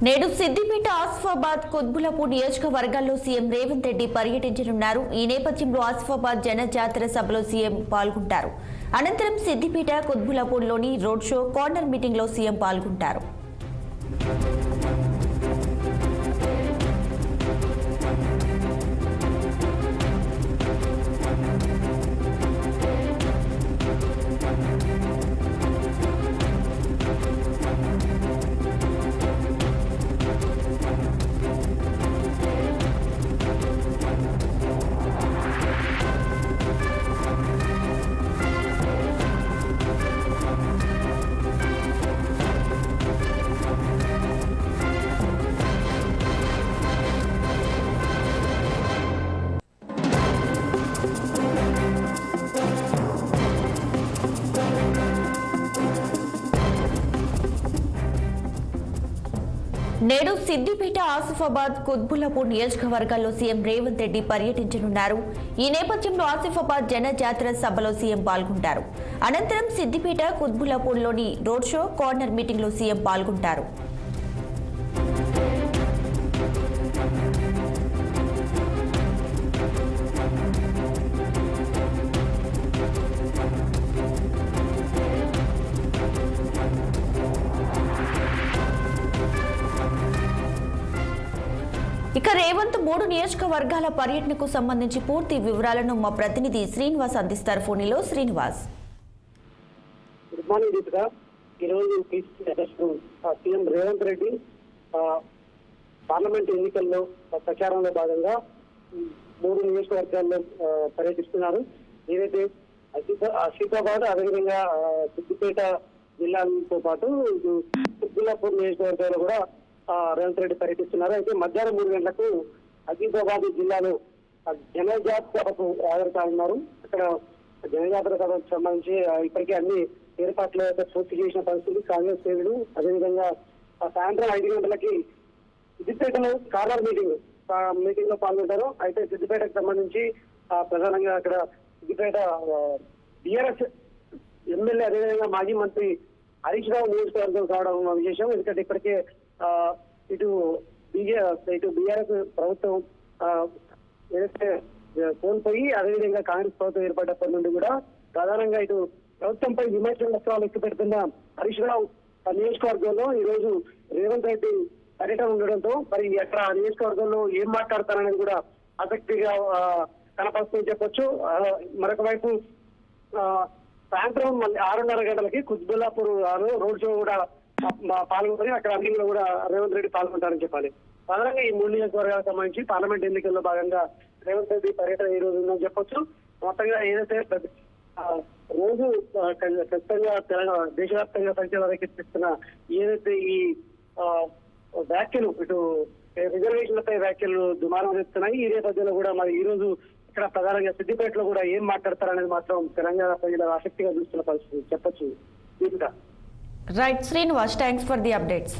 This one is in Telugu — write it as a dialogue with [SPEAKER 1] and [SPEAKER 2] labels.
[SPEAKER 1] నేడు సిద్దిపేట ఆసిఫాబాద్ కుత్బులాపూర్ నియోజకవర్గాల్లో సీఎం రేవంత్ రెడ్డి పర్యటించనున్నారు. ఈ నేపథ్యంలో ఆసిఫాబాద్ జనజాతర సభలో సీఎం పాల్గొంటారు. అనంతరం సిద్దిపేట కుత్బులాపూర్లోని రోడ్ షో కార్నర్ మీటింగ్ లో సీఎం పాల్గొంటారు. నేడు సిద్దిపేట ఆసిఫాబాద్ కుత్బులాపూర్ నియోజకవర్గాల్లో సీఎం రేవంత్ రెడ్డి పర్యటించనున్నారు. ఈ నేపథ్యంలో ఆసిఫాబాద్ జనజాతర సభలో సీఎం పాల్గొంటారు. అనంతరం సిద్దిపేట కుత్బులాపూర్లోని రోడ్ షో కార్నర్ మీటింగ్ లో సీఎం పాల్గొంటారు. ఇక రేవంత్ 3 నియోజకవర్గాల పర్యటనకు సంబంధించి పూర్తి వివరాలను మా ప్రతినిధి శ్రీనివాస్ అందిస్తారు. ఫోన్లో శ్రీనివాస్.
[SPEAKER 2] Good morning Deepika. ఈరోజు సీఎం రేవంత్ రెడ్డి పార్లమెంట్ ఎన్నికల్లో ప్రచారంలో భాగంగా 3 నియోజకవర్గాల్లో పర్యటిస్తున్నారు. ఏదైతే ఆసిఫాబాద్ అదేవిధంగా సిద్దిపేట జిల్లాలతో పాటు కుత్బులాపూర్ నియోజకవర్గాల్లో కూడా రేవంత్ రెడ్డి పర్యటిస్తున్నారు. అయితే మధ్యాహ్నం 3 గంటలకు ఆసిఫాబాద్ జిల్లాలో జనజాతర సభకు హాజరుకానున్నారు. అక్కడ జనజాతర సభకు సంబంధించి ఇప్పటికే అన్ని ఏర్పాట్లు పూర్తి చేసిన పరిస్థితి. కాంగ్రెస్ శ్రేణులు అదేవిధంగా సాయంత్రం 5 గంటలకి సిద్దిపేటలో కార్నర్ మీటింగ్ లో పాల్గొంటారు. అయితే సిద్దిపేటకు సంబంధించి ప్రధానంగా అక్కడ సిద్దిపేట బీఆర్ఎస్ ఎమ్మెల్యే అదేవిధంగా మాజీ మంత్రి హరీష్ రావు నియోజకవర్గం కావడం విశేషం. ఎందుకంటే ఇప్పటికే ఇటు బీఆర్ఎస్ ప్రభుత్వం ఏదైతే కోల్పోయి అదేవిధంగా కాంగ్రెస్ ప్రభుత్వం ఏర్పడ్డప్పటి నుండి కూడా ప్రధానంగా ఇటు ప్రభుత్వంపై విమర్శల వస్త్రాలు ఎక్కువ పెడుతున్న హరీష్ రావు నియోజకవర్గంలో ఈ రోజు రేవంత్ రెడ్డి పర్యటన ఉండడంతో మరి అక్కడ నియోజకవర్గంలో ఏం మాట్లాడతారనేది కూడా ఆసక్తిగా కనపరుస్తుందని చెప్పొచ్చు. మరొక వైపు సాయంత్రం 6:30 గంటలకి కుత్బులాపూర్ రోడ్ షో కూడా పాల్గొని అక్కడ అన్నింటిలో కూడా రేవంత్ రెడ్డి పాల్గొంటారని చెప్పాలి. ప్రధానంగా ఈ 3 నియోజకవర్గాలకు సంబంధించి పార్లమెంట్ ఎన్నికల్లో భాగంగా రేవంత్ రెడ్డి పర్యటన ఈ రోజు ఉందని చెప్పొచ్చు. మొత్తంగా ఏదైతే రోజు ఖచ్చితంగా తెలంగాణ దేశవ్యాప్తంగా సంచలనం రేకెత్తిస్తున్న ఏదైతే ఈ వ్యాఖ్యలు ఇటు రిజర్వేషన్లపై వ్యాఖ్యలు దుమారం చేస్తున్నాయి. ఈ నేపథ్యంలో కూడా మరి ఈ రోజు ఇక్కడ ప్రధానంగా సిద్దిపేటలో కూడా ఏం మాట్లాడతారనేది మాత్రం తెలంగాణ ప్రజల ఆసక్తిగా చూస్తున్న పరిస్థితి చెప్పొచ్చు.
[SPEAKER 1] Right Srinivas, thanks for the updates.